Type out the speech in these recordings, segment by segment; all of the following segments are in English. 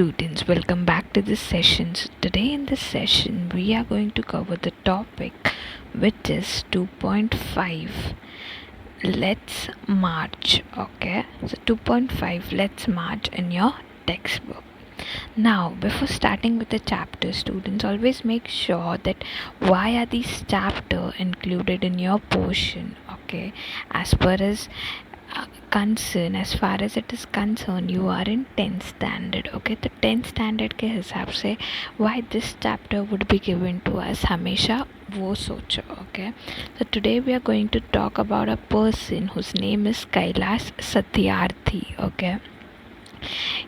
students, welcome back to this session. So today in this session we are going to cover the topic which is 2.5 let's march. Okay, so 2.5 let's march in your textbook. Now before starting with the chapter, students, always make sure that why are these chapter included in your portion. Okay, as far as it is concerned, you are in 10th standard. Okay, the 10th standard के हिसाब से why this chapter would be given to us, हमेशा वो सोचो. Okay, so today we are going to talk about a person whose name is Kailash Satyarthi. Okay,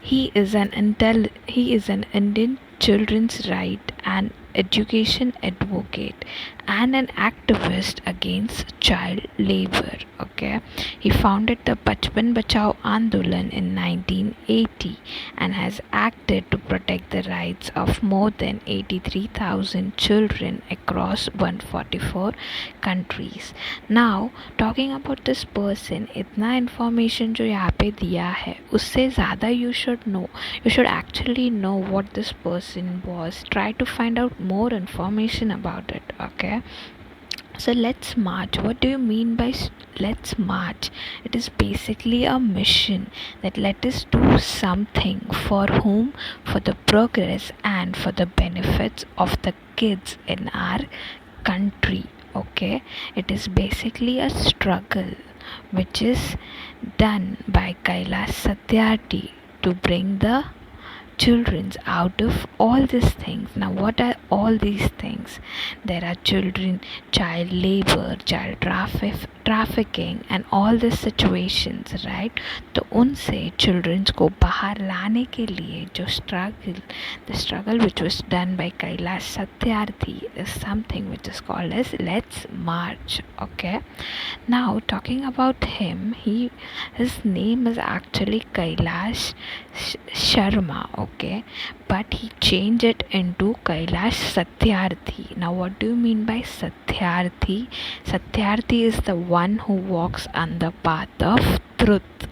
he is an Indian children's right and education advocate and an activist against child labor. Okay, he founded the Bachpan Bachao Andolan in 1980 and has acted to protect the rights of more than 83,000 children across 144 countries. Now talking about this person, इतना information जो यहाँ पे दिया है उससे ज़्यादा you should actually know what this person was. Try to find out more information about it. Okay, so let's march. What do you mean by let's march? It is basically a mission that let us do something for whom, for the progress and for the benefits of the kids in our country. Okay, it is basically a struggle which is done by Kailash Satyarthi to bring the children out of all these things. Now what are all these things? There are child labor, child trafficking and all these situations, right? तो उनसे children को बाहर लाने के लिए जो the struggle which was done by Kailash Satyarthi is something which is called as let's march. Okay, now talking about him, his name is actually Kailash Sharma. Okay, but he changed it into Kailash Satyarthi. Now what do you mean by Satyarthi? Satyarthi is the one who walks on the path of truth.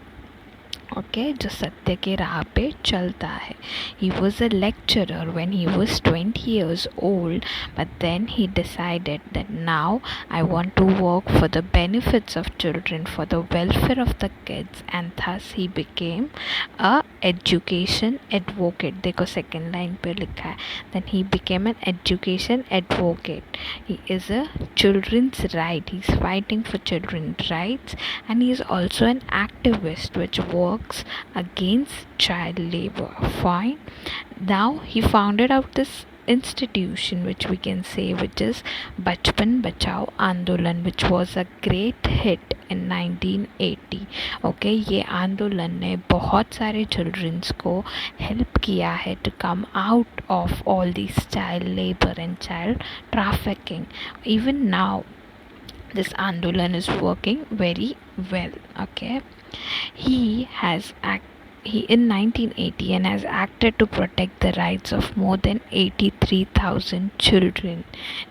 Okay, जो सत्य के राह पे चलता है. He was a lecturer when he was 20 years old, but then he decided that now I want to work for the benefits of children, for the welfare of the kids, and thus he became a education advocate. देखो second line पे लिखा है. Then he became an education advocate. He is a children's right. He's fighting for children's rights, and he is also an activist which works against child labor. Fine. Now he founded out this institution which we can say which is Bachpan Bachao Andolan, which was a great hit in 1980. Okay, ये आंदोलन ने बहुत सारे childrens को help किया है to come out of all these child labor and child trafficking. Even now this Andolan is working very well. Okay, he in 1980 and has acted to protect the rights of more than 83,000 children.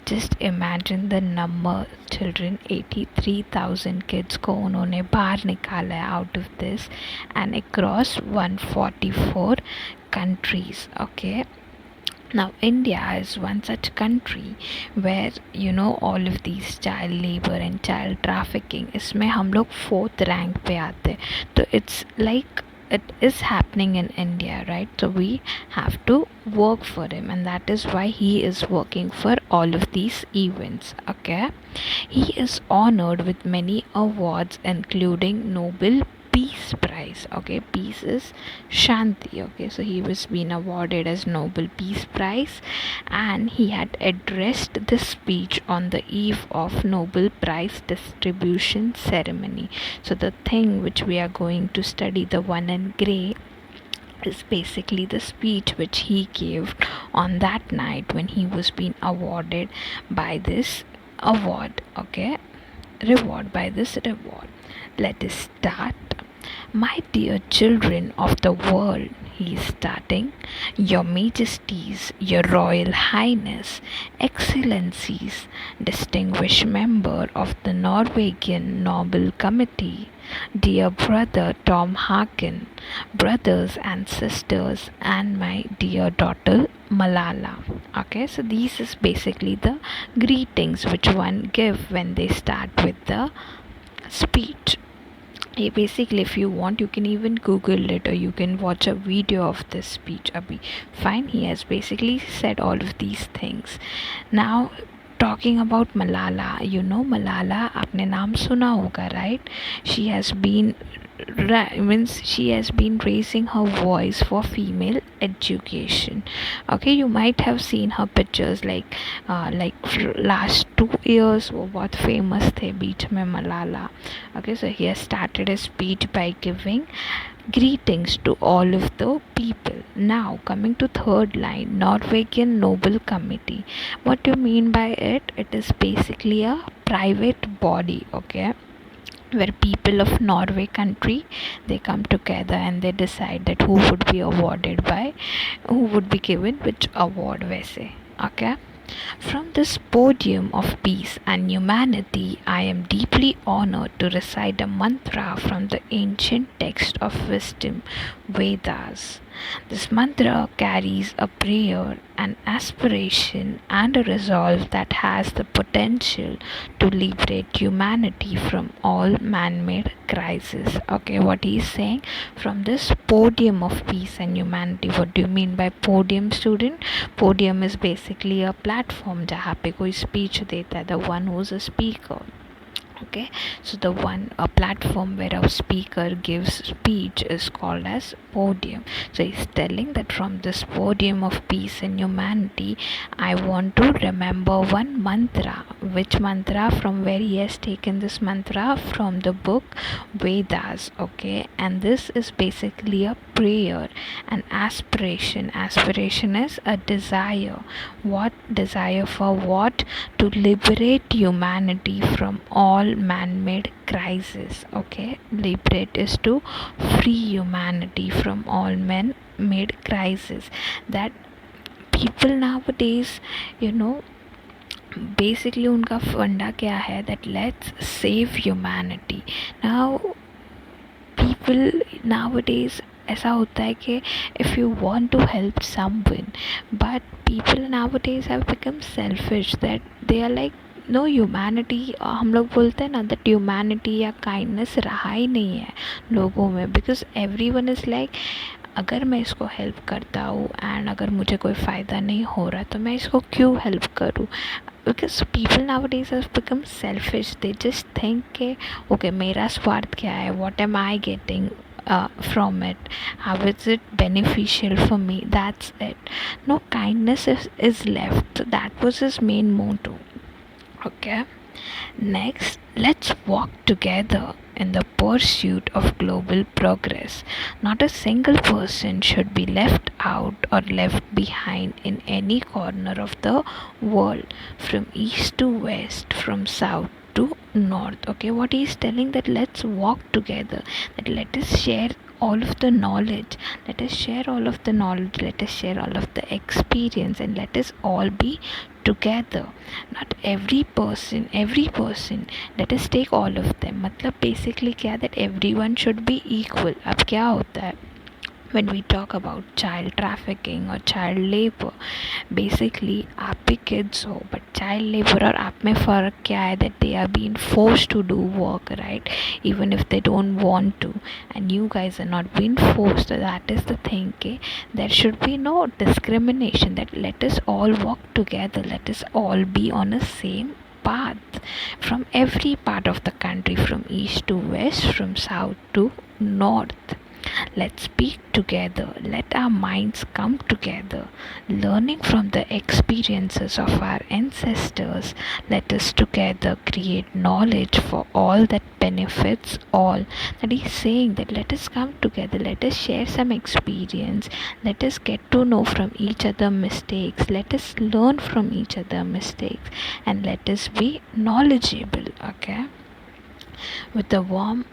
Just imagine the number children, 83,000 kids को उन्होंने बाहर निकाला है out of this and across 144 countries. Okay, now India is one such country where all of these child labor and child trafficking, इसमें हम लोग 4th rank पे आते. तो it's like it is happening in India, right? So we have to work for him, and that is why he is working for all of these events. Okay, he is honored with many awards including Nobel Peace Prize. Okay, peace is Shanti. Okay, so he was being awarded as Nobel Peace Prize, and he had addressed this speech on the eve of Nobel Prize distribution ceremony. So the thing which we are going to study, the one in grey, is basically the speech which he gave on that night when he was being awarded by this award. Okay, reward by this reward. Let us start. My dear children of the world, he is starting. Your Majesties, Your Royal Highness, Excellencies, distinguished member of the Norwegian Nobel Committee, dear brother Tom Harkin, brothers and sisters, and my dear daughter Malala. Okay, so these is basically the greetings which one give when they start with the speech. Basically, if you want, you can even Google it or you can watch a video of this speech. Abhi, fine, he has basically said all of these things. Now, talking about Malala, you know Malala, आपने नाम सुना होगा, right? She has been means she has been raising her voice for female education. Okay, you might have seen her pictures like last 2 years वो बहुत famous थे बीच में Malala. Okay, so he has started a speech by giving greetings to all of the people. Now coming to third line, Norwegian Nobel Committee. What do you mean by it? It is basically a private body, okay, where people of Norway country, they come together and they decide that who would be awarded by, who would be given which award वैसे. Okay, from this podium of peace and humanity, I am deeply honored to recite a mantra from the ancient text of wisdom, Vedas. This mantra carries a prayer, an aspiration, and a resolve that has the potential to liberate humanity from all man-made crises. Okay, what he is saying, from this podium of peace and humanity. What do you mean by podium, student? Podium is basically a platform जहाँ पे कोई speech देता है, the one who's a speaker. Okay, so the one a platform where a speaker gives speech is called as podium. So he's telling that from this podium of peace and humanity, I want to remember one mantra. Which mantra? From where he has taken this mantra? From the book Vedas. Okay, and this is basically a prayer, an aspiration. Aspiration is a desire. What desire? For what? To liberate humanity from all man-made crisis. Okay, liberate is to free humanity from all man-made crisis. That people nowadays, you know, basically उनका फंडा क्या है, that let's save humanity. Now people nowadays ऐसा होता है कि if you want to help someone, but people nowadays have become selfish, that they are like no humanity, हम लोग बोलते हैं ना दैट ह्यूमैनिटी या काइंडनेस रहा ही नहीं है लोगों में, because every one is like अगर मैं इसको हेल्प करता हूँ एंड अगर मुझे कोई फ़ायदा नहीं हो रहा तो मैं इसको क्यों हेल्प करूँ. Because people nowadays have become selfish. They just think के ओके मेरा स्वार्थ क्या है, what am I getting from it, how is it beneficial for me, that's it. No kindness is left. That was his main motto. Okay, next, let's walk together in the pursuit of global progress. Not a single person should be left out or left behind in any corner of the world, from east to west, from south to north. Okay, what he is telling, that let's walk together, that let us share all of the knowledge, let us share all of the knowledge, let us share all of the experience, and let us all be together. Not every person, let us take all of them. मतलब basically क्या, that everyone should be equal. अब क्या होता है when we talk about child trafficking or child labor, basically आप भी kids हो, but child labor और आप में फ़र्क क्या है, that they are being forced to do work, right, even if they don't want to, and you guys are not being forced. That is the thing, okay? There should be no discrimination, that let us all work together, let us all be on the same path, from every part of the country, from east to west, from south to north. Let's speak together. Let our minds come together. Learning from the experiences of our ancestors, let us together create knowledge for all that benefits all. That is saying that let us come together, let us share some experience, let us get to know from each other mistakes, let us learn from each other mistakes, and let us be knowledgeable. Okay, with a warm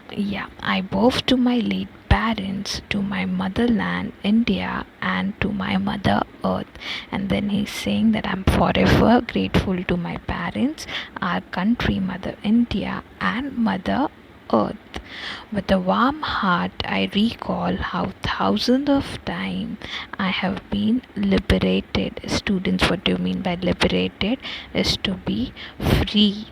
I bow to my late parents, to my motherland, India, and to my mother earth. And then he's saying that I'm forever grateful to my parents, our country, Mother India, and Mother Earth. With a warm heart, I recall how thousands of times I have been liberated. Students, what do you mean by liberated? Is to be free.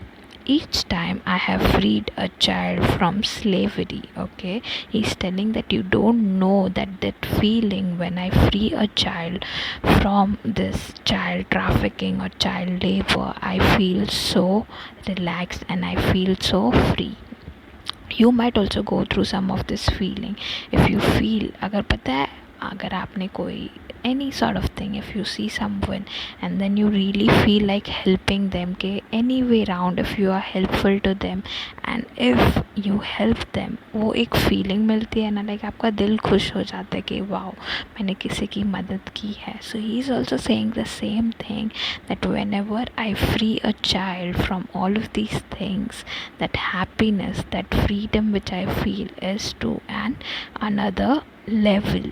Each time I have freed a child from slavery. Okay, he's telling that you don't know that feeling when I free a child from this child trafficking or child labor. I feel so relaxed and I feel so free. You might also go through some of this feeling if you feel, अगर पता है, अगर आपने कोई any sort of thing, if you see someone and then you really feel like helping them के any way round, if you are helpful to them and if you help them, वो एक feeling मिलती है ना, like आपका दिल खुश हो जाता है कि वाओ मैंने किसी की मदद की है. So he is also saying the same thing, that whenever I free a child from all of these things, that happiness, that freedom which I feel is to another level.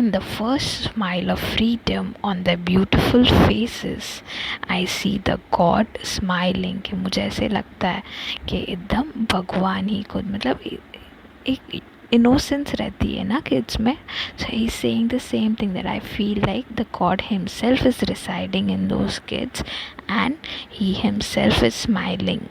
In the first smile of freedom on their beautiful faces, I see the God smiling. कि मुझे ऐसे लगता है कि एकदम भगवान ही खुद, मतलब एक innocence रहती है ना kids में. So he's saying the same thing, that I feel like the God himself is residing in those kids and he himself is smiling.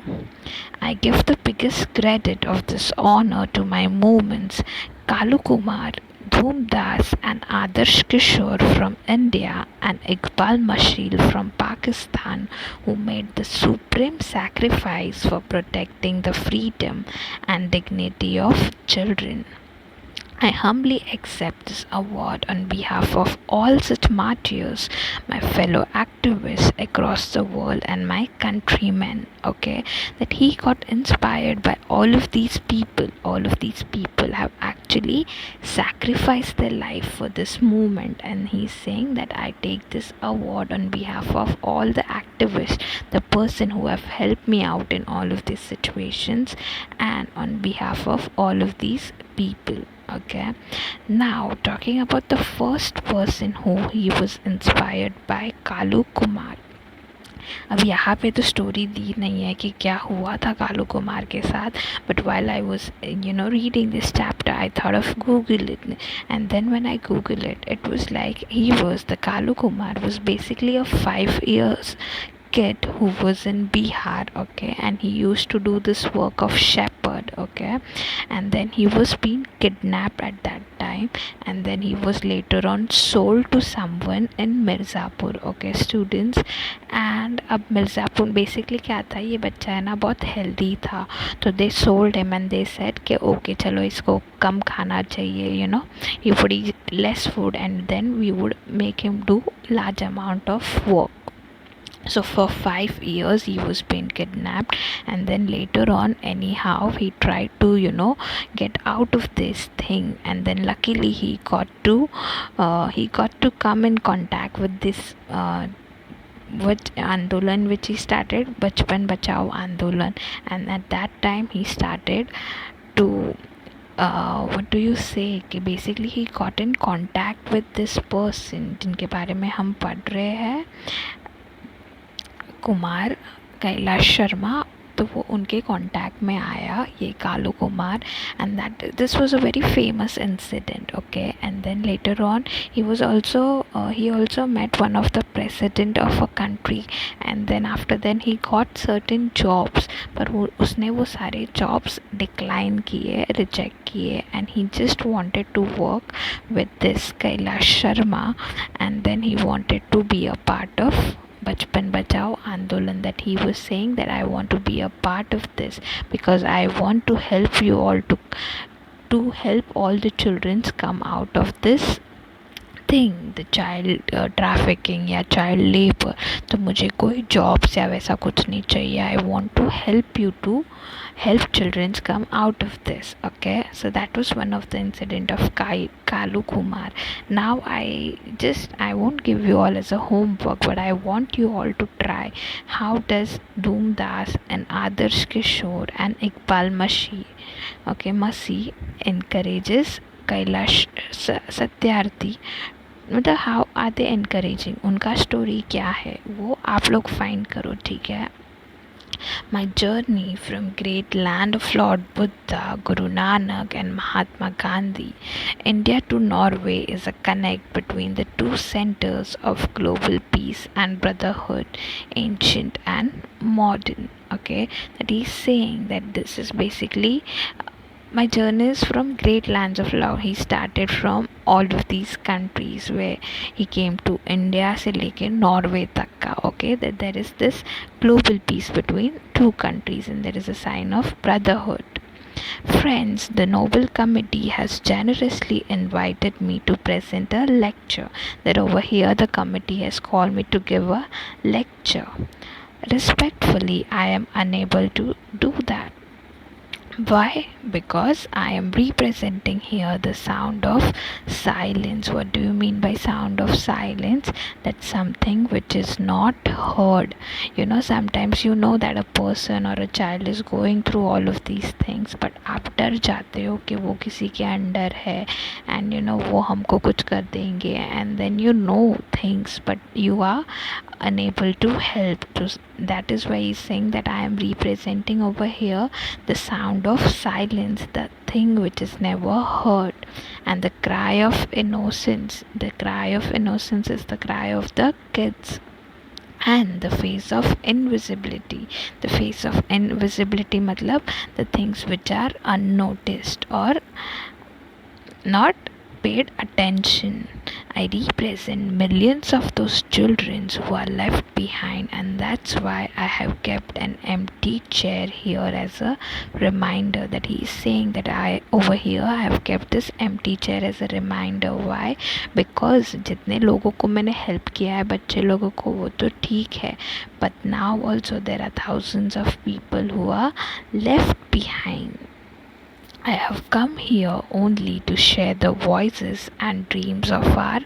I give the biggest credit of this honor to my movements, Kaikalkumar, Dhum Das and Adarsh Kishore from India and Iqbal Mashil from Pakistan, who made the supreme sacrifice for protecting the freedom and dignity of children. I humbly accept this award on behalf of all such martyrs, my fellow activists across the world and my countrymen. Okay, that he got inspired by all of these people. All of these people have actually sacrificed their life for this movement, and he's saying that I take this award on behalf of all the activists, the person who have helped me out in all of these situations, and on behalf of all of these people. Okay, now talking about the first person who he was inspired by, Kaikalkumar. अब यहाँ पे तो story दी नहीं है कि क्या हुआ था कालूकुमार के साथ, but while I was reading this chapter, I thought of Google it, and then when I Google it, it was like the Kaikalkumar was basically a 5 years kid who was in Bihar. Okay, and he used to do this work of shepherd. Okay, and then he was being kidnapped at that time, and then he was later on sold to someone in Mirzapur. Okay, students, and अब Mirzapur basically क्या था, ये बच्चा है ना बहुत healthy था, तो they sold him and they said कि ओके चलो इसको कम खाना चाहिए, he would eat less food and then we would make him do large amount of work. So for 5 years he was being kidnapped, and then later on anyhow he tried to get out of this thing, and then luckily he got to come in contact with this with Andolan which he started, Bachpan Bachao Andolan, and at that time he started to what do you say कि basically he got in contact with this person जिनके बारे में हम पढ़ रहे हैं, कुमार कैलाश शर्मा. तो वो उनके कांटेक्ट में आया, ये Kalukumar, and that this was a very famous incident. Okay, and then later on he also met one of the president of a country, and then after then he got certain jobs, पर उसने वो सारे jobs decline किए, reject किए, and he just wanted to work with this Kailash Sharma, and then he wanted to be a part of Bachpan Bachao Andolan, that he was saying that I want to be a part of this because I want to help you all to help all the children come out of this thing the child trafficking या child labour, तो मुझे कोई jobs या वैसा कुछ नहीं चाहिए. I want to help you to help children come out of this. Okay, so that was one of the incident of Kaikalkumar. Now I won't give you all as a homework, but I want you all to try. How does Doomdas and Adarsh Kishore and Iqbal Masi encourages Kailash Satyarthi, मतलब how are they encouraging, उनका story क्या है वो आप लोग find करो. ठीक है. My journey from great land of Lord Buddha, Guru Nanak and Mahatma Gandhi, India to Norway is a connect between the two centers of global peace and brotherhood, ancient and modern. Okay, that he's saying that this is basically my journey is from great lands of love. He started from all of these countries where he came to India से लेके Norway तक का. Okay, that there is this global peace between two countries and there is a sign of brotherhood. Friends, the Nobel Committee has generously invited me to present a lecture. That over here the committee has called me to give a lecture. Respectfully, I am unable to do that. Why? Because I am representing here the sound of silence. What do you mean by sound of silence? That's something which is not heard. Sometimes you know that a person or a child is going through all of these things, but आप डर जाते हो कि वो किसी के under है and वो हमको कुछ कर देंगे, and then you know things but you are unable to help. That is why he's saying that I am representing over here the sound of silence, the thing which is never heard, and the cry of innocence. The cry of innocence is the cry of the kids. And the face of invisibility. The face of invisibility matlab the things which are unnoticed or not paid attention. I represent millions of those children who are left behind, and that's why I have kept an empty chair here as a reminder. That he is saying that I have kept this empty chair as a reminder. Why? Because जितने लोगों को मैंने help किया है बच्चे लोगों को वो तो ठीक है, but now also there are thousands of people who are left behind. I have come here only to share the voices and dreams of our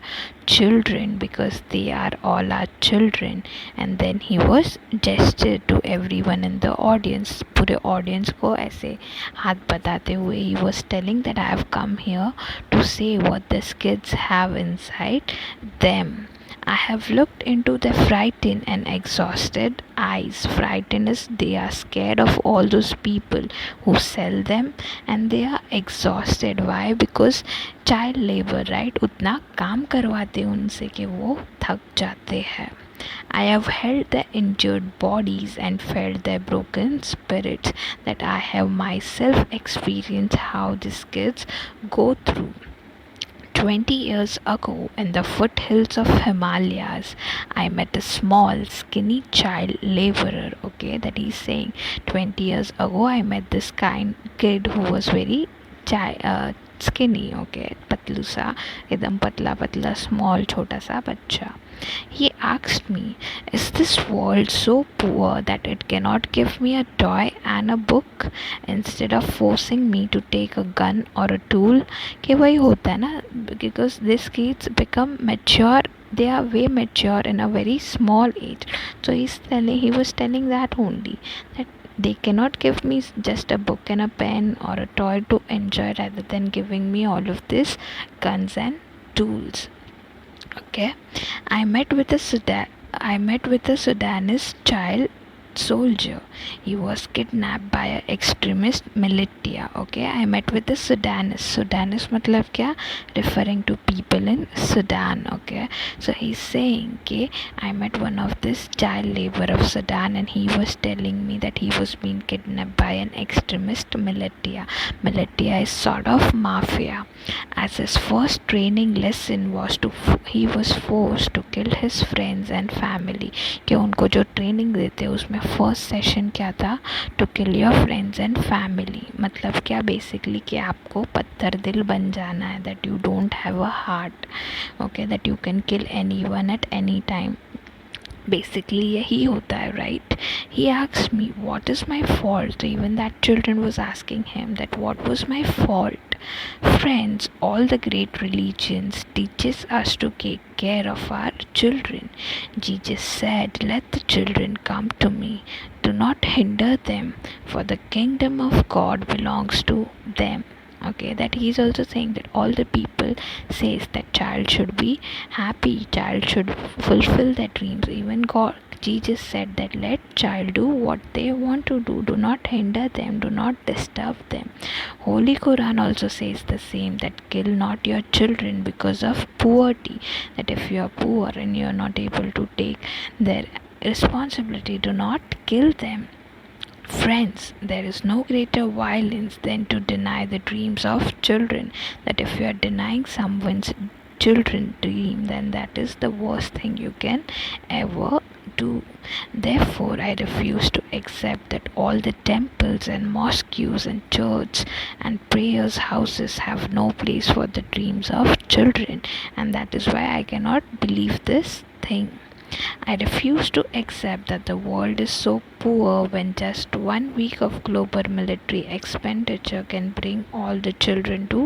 children, because they are all our children. And then he was gestured to everyone in the audience. पूरे audience को ऐसे हाथ बताते हुए he was telling that I have come here to say what these kids have inside them. I have looked into their frightened and exhausted eyes. Frightened is they are scared of all those people who sell them, and they are exhausted. Why? Because child labor, right? उतना काम करवाते उनसे कि वो थक जाते हैं. I have held their injured bodies and felt their broken spirits. That I have myself experienced how these kids go through. 20 years ago, in the foothills of Himalayas, I met a small, skinny child laborer. Okay, that he's saying 20 years ago, I met this kind kid who was very skinny. Okay, patlu sa, एकदम पतला पतला, small, छोटा सा बच्चा. He asked me, is this world so poor that it cannot give me a toy and a book instead of forcing me to take a gun or a tool? कि वही होता है ना, because these kids become mature, they are way mature in a very small age. So he was telling that only, that they cannot give me just a book and a pen or a toy to enjoy rather than giving me all of these guns and tools. Okay, I met with a Sudanese child soldier. He was kidnapped by an extremist militia. Okay, I met with the Sudanese मतलब क्या? Referring to people in Sudan. Okay, so he's saying कि I met one of this child labor of Sudan, and he was telling me that he was being kidnapped by an extremist militia. Militia is sort of mafia. As his first training lesson was he was forced to kill his friends and family. कि उनको जो training देते उसमें first session क्या था, to kill your friends and family. मतलब क्या, basically कि आपको पत्थर दिल बन जाना है, that you don't have a heart, okay, that you can kill any one at any time. Basically यही होता है, right? He asked me what is my fault. Even that children was asking him that what was my fault. Friends, all the great religions teaches us to take care of our children. Jesus said, let the children come to me, do not hinder them, for the kingdom of God belongs to them. Okay, that he's also saying that all the people says that child should be happy, child should fulfill their dreams. Even God, Jesus said that let child do what they want to do, do not hinder them, do not disturb them. Holy Quran also says the same, that kill not your children because of poverty, that if you are poor and you are not able to take their responsibility, do not kill them. Friends, there is no greater violence than to deny the dreams of children. That if you are denying someone's children's dream, then that is the worst thing you can ever do. Therefore, I refuse to accept that all the temples and mosques and churches and prayers houses have no place for the dreams of children, and that is why I cannot believe this thing. I refuse to accept that the world is so poor when just 1 week of global military expenditure can bring all the children to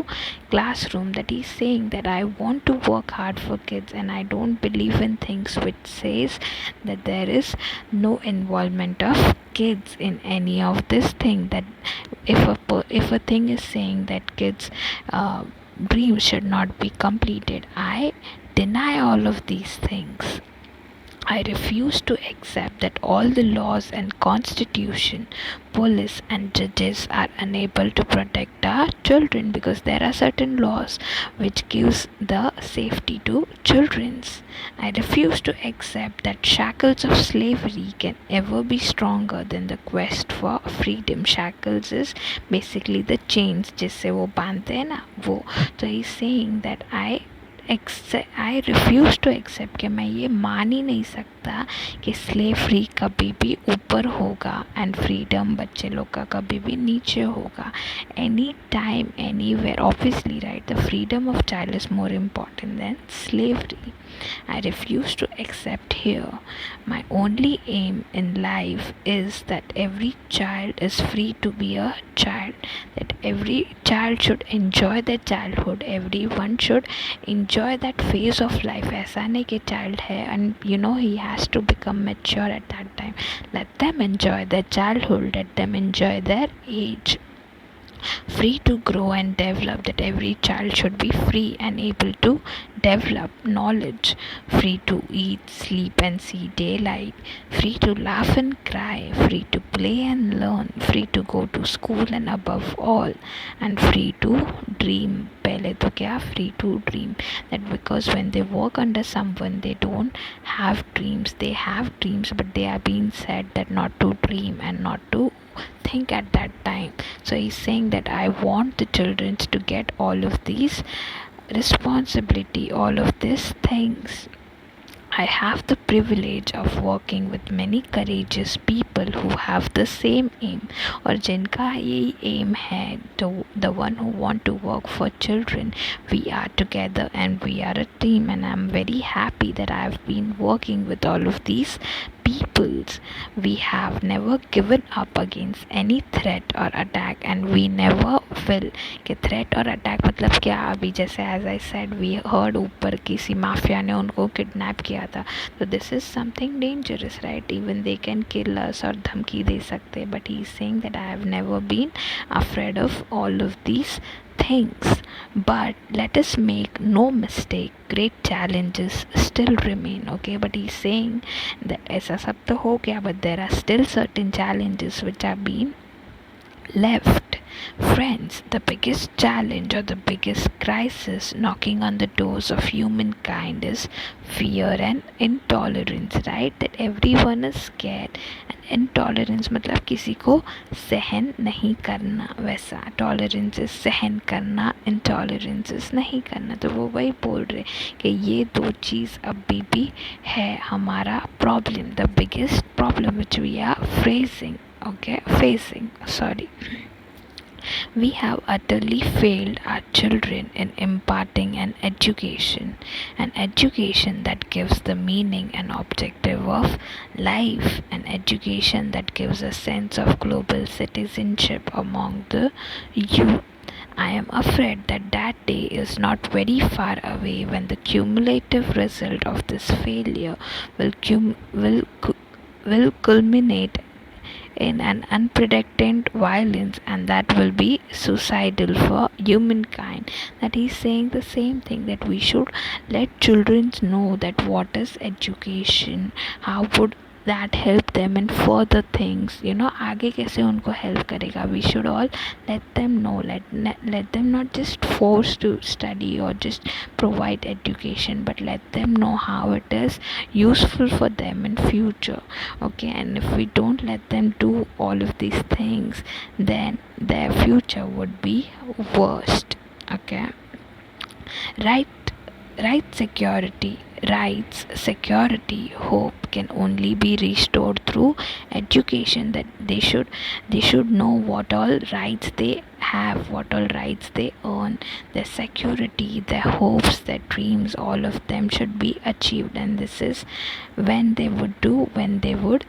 classroom. That he's saying that I want to work hard for kids, and I don't believe in things which says that there is no involvement of kids in any of this thing. That if a thing is saying that kids dreams should not be completed, I deny all of these things. I refuse to accept that all the laws and constitution, police and judges are unable to protect our children, because there are certain laws which gives the safety to children. I refuse to accept that shackles of slavery can ever be stronger than the quest for freedom. Shackles is basically the chains जिससे वो बांधते हैं ना वो. So he's saying that I refuse to accept कि मैं ये मान ही नहीं सकता कि स्लेवरी कभी भी ऊपर होगा एंड फ्रीडम बच्चे लोग का कभी भी नीचे होगा. Any time anywhere, obviously right, the freedom of child is more important than slavery. I refuse to accept here. My only aim in life is that every child is free to be a child, that every child should enjoy their childhood, everyone should enjoy that phase of life. ऐसा नहीं कि child है and he has to become mature at that time. Let them enjoy their childhood, let them enjoy their age. Free to grow and develop, that every child should be free and able to develop knowledge, free to eat, sleep and see daylight, free to laugh and cry, free to play and learn, free to go to school, and above all, and free to dream. पहले तो क्या, free to dream, that because when they work under someone they don't have dreams, they have dreams but they are being said that not to dream and not to think at that time. So he's saying that I want the children to get all of these responsibility, all of these things. I have the privilege of working with many courageous people who have the same aim, और जिनका यही aim है, the one who want to work for children. We are together and we are a team, and I'm very happy that I have been working with all of these peoples. We have never given up against any threat or attack, and we never will. कि threat और attack मतलब क्या, अभी जैसे as I said we heard ऊपर किसी mafia ने उनको किडनैप किया था, तो this is something dangerous, right? Even they can kill us और धमकी दे सकते, but he is saying that I have never been afraid of all of these things. But let us make no mistake, great challenges still remain, okay? But he's saying that ऐसा सब तो हो गया, but there are still certain challenges which are being left. Friends, the biggest challenge or the biggest crisis knocking on the doors of humankind is fear and intolerance, right? That everyone is scared. And intolerance मतलब किसी को सहन नहीं करना, वैसा tolerance is सहन करना, intolerance is नहीं करना. तो वो वही बोल रहे कि ये दो चीज़ अभी भी है हमारा problem, the biggest problem which we are facing. We have utterly failed our children in imparting an education that gives the meaning and objective of life, an education that gives a sense of global citizenship among the youth. I am afraid that day is not very far away when the cumulative result of this failure will culminate in an unprecedented violence, and that will be suicidal for humankind. That he's saying the same thing, that we should let children know that what is education, how would that help them in further things, आगे कैसे उनको help करेगा. We should all let them know, let them not just force to study or just provide education, but let them know how it is useful for them in future. Okay, and if we don't let them do all of these things, then their future would be worst. Okay, right rights, security, hope can only be restored through education. That they should know what all rights they have, what all rights they earn, their security, their hopes, their dreams, all of them should be achieved. And this is when they would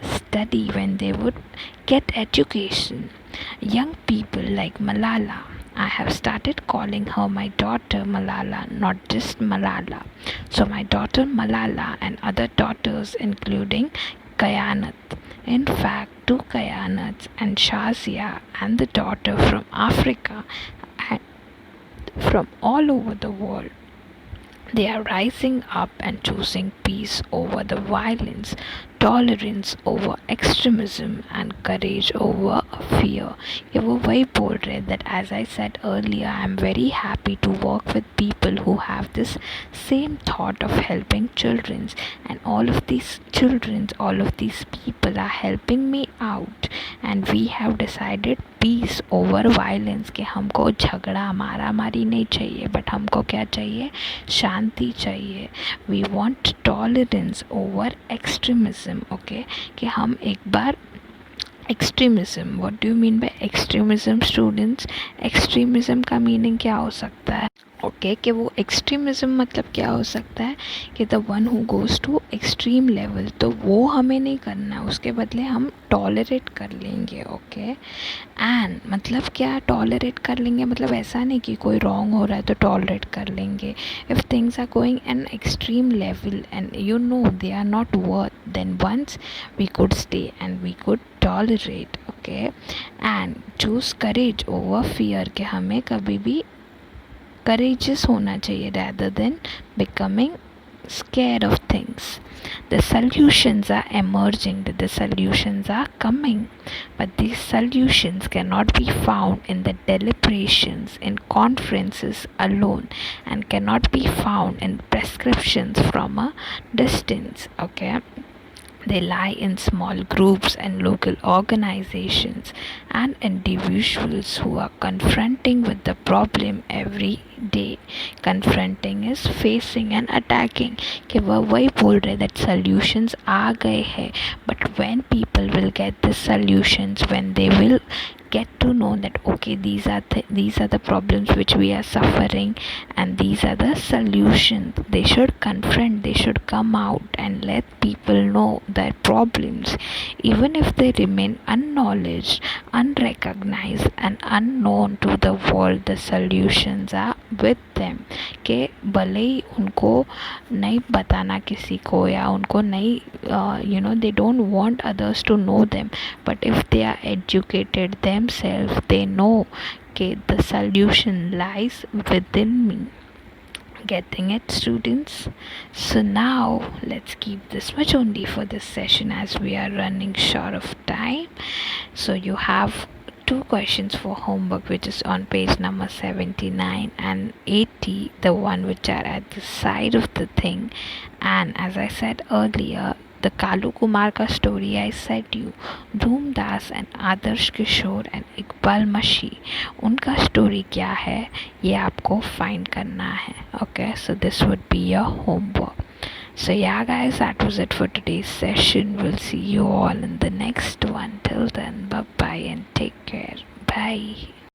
study, when they would get education. Young people like Malala, I have started calling her my daughter Malala, not just Malala. So my daughter Malala and other daughters including Kayanat. In fact, two Kayanats and Shazia and the daughter from Africa and from all over the world. They are rising up and choosing peace over the violence, tolerance over extremism, and courage over fear. ये वो वही बोल रहे that, as I said earlier, I am very happy to work with people who have this same thought of helping children, and all of these people are helping me out, and we have decided peace over violence, कि हमको झगड़ा मारा मारी नहीं चाहिए, but हमको क्या चाहिए, शांति चाहिए. We want tolerance over extremism. Okay, कि हम एक बार extremism, what do you mean by extremism students? Extremism का मीनिंग क्या हो सकता है? ओके, कि वो एक्सट्रीमिज्म मतलब क्या हो सकता है कि the one who goes to extreme level, तो वो हमें नहीं करना, उसके बदले हम टॉलरेट कर लेंगे. ओके, एंड मतलब क्या टॉलरेट कर लेंगे, मतलब ऐसा नहीं कि कोई रॉन्ग हो रहा है तो टॉलरेट कर लेंगे. If things are going an extreme level and they are not worth, then once we could stay and we could tolerate. Okay, and choose courage over fear, कि हमें कभी भी courageous होना चाहिए rather than becoming scared of things. The solutions are emerging, the solutions are coming, but these solutions cannot be found in the deliberations, in conferences alone, and cannot be found in prescriptions from a distance. Okay, they lie in small groups and local organizations and individuals who are confronting with the problem every day. Confronting is facing and attacking. कि वही बोल रहे that solutions आ गए हैं, but when people will get the solutions, when they will get to know that okay, these are the problems which we are suffering, and these are the solutions, they should confront, they should come out and let people know their problems, even if they remain unknowledged, unrecognized, and unknown to the world. The solutions are with them. कि भले ही उनको नहीं बताना किसी को, या उनको नहीं they don't want others to know them, but if they are educated themselves, they know कि the solution lies within me. Getting it, students? So now let's keep this much only for this session, as we are running short of time. So you have two questions for homework, which is on page number 79 and 80, the one which are at the side of the thing. And as I said earlier, the Kaikalkumar ka story I said you, धूमदास and Adarsh Kishore and Iqbal मशी, उनका story क्या है ये आपको find करना है. Okay, so this would be your homework. So yeah guys, that was it for today's session. We'll see you all in the next one. Till then, bye bye and take care. Bye.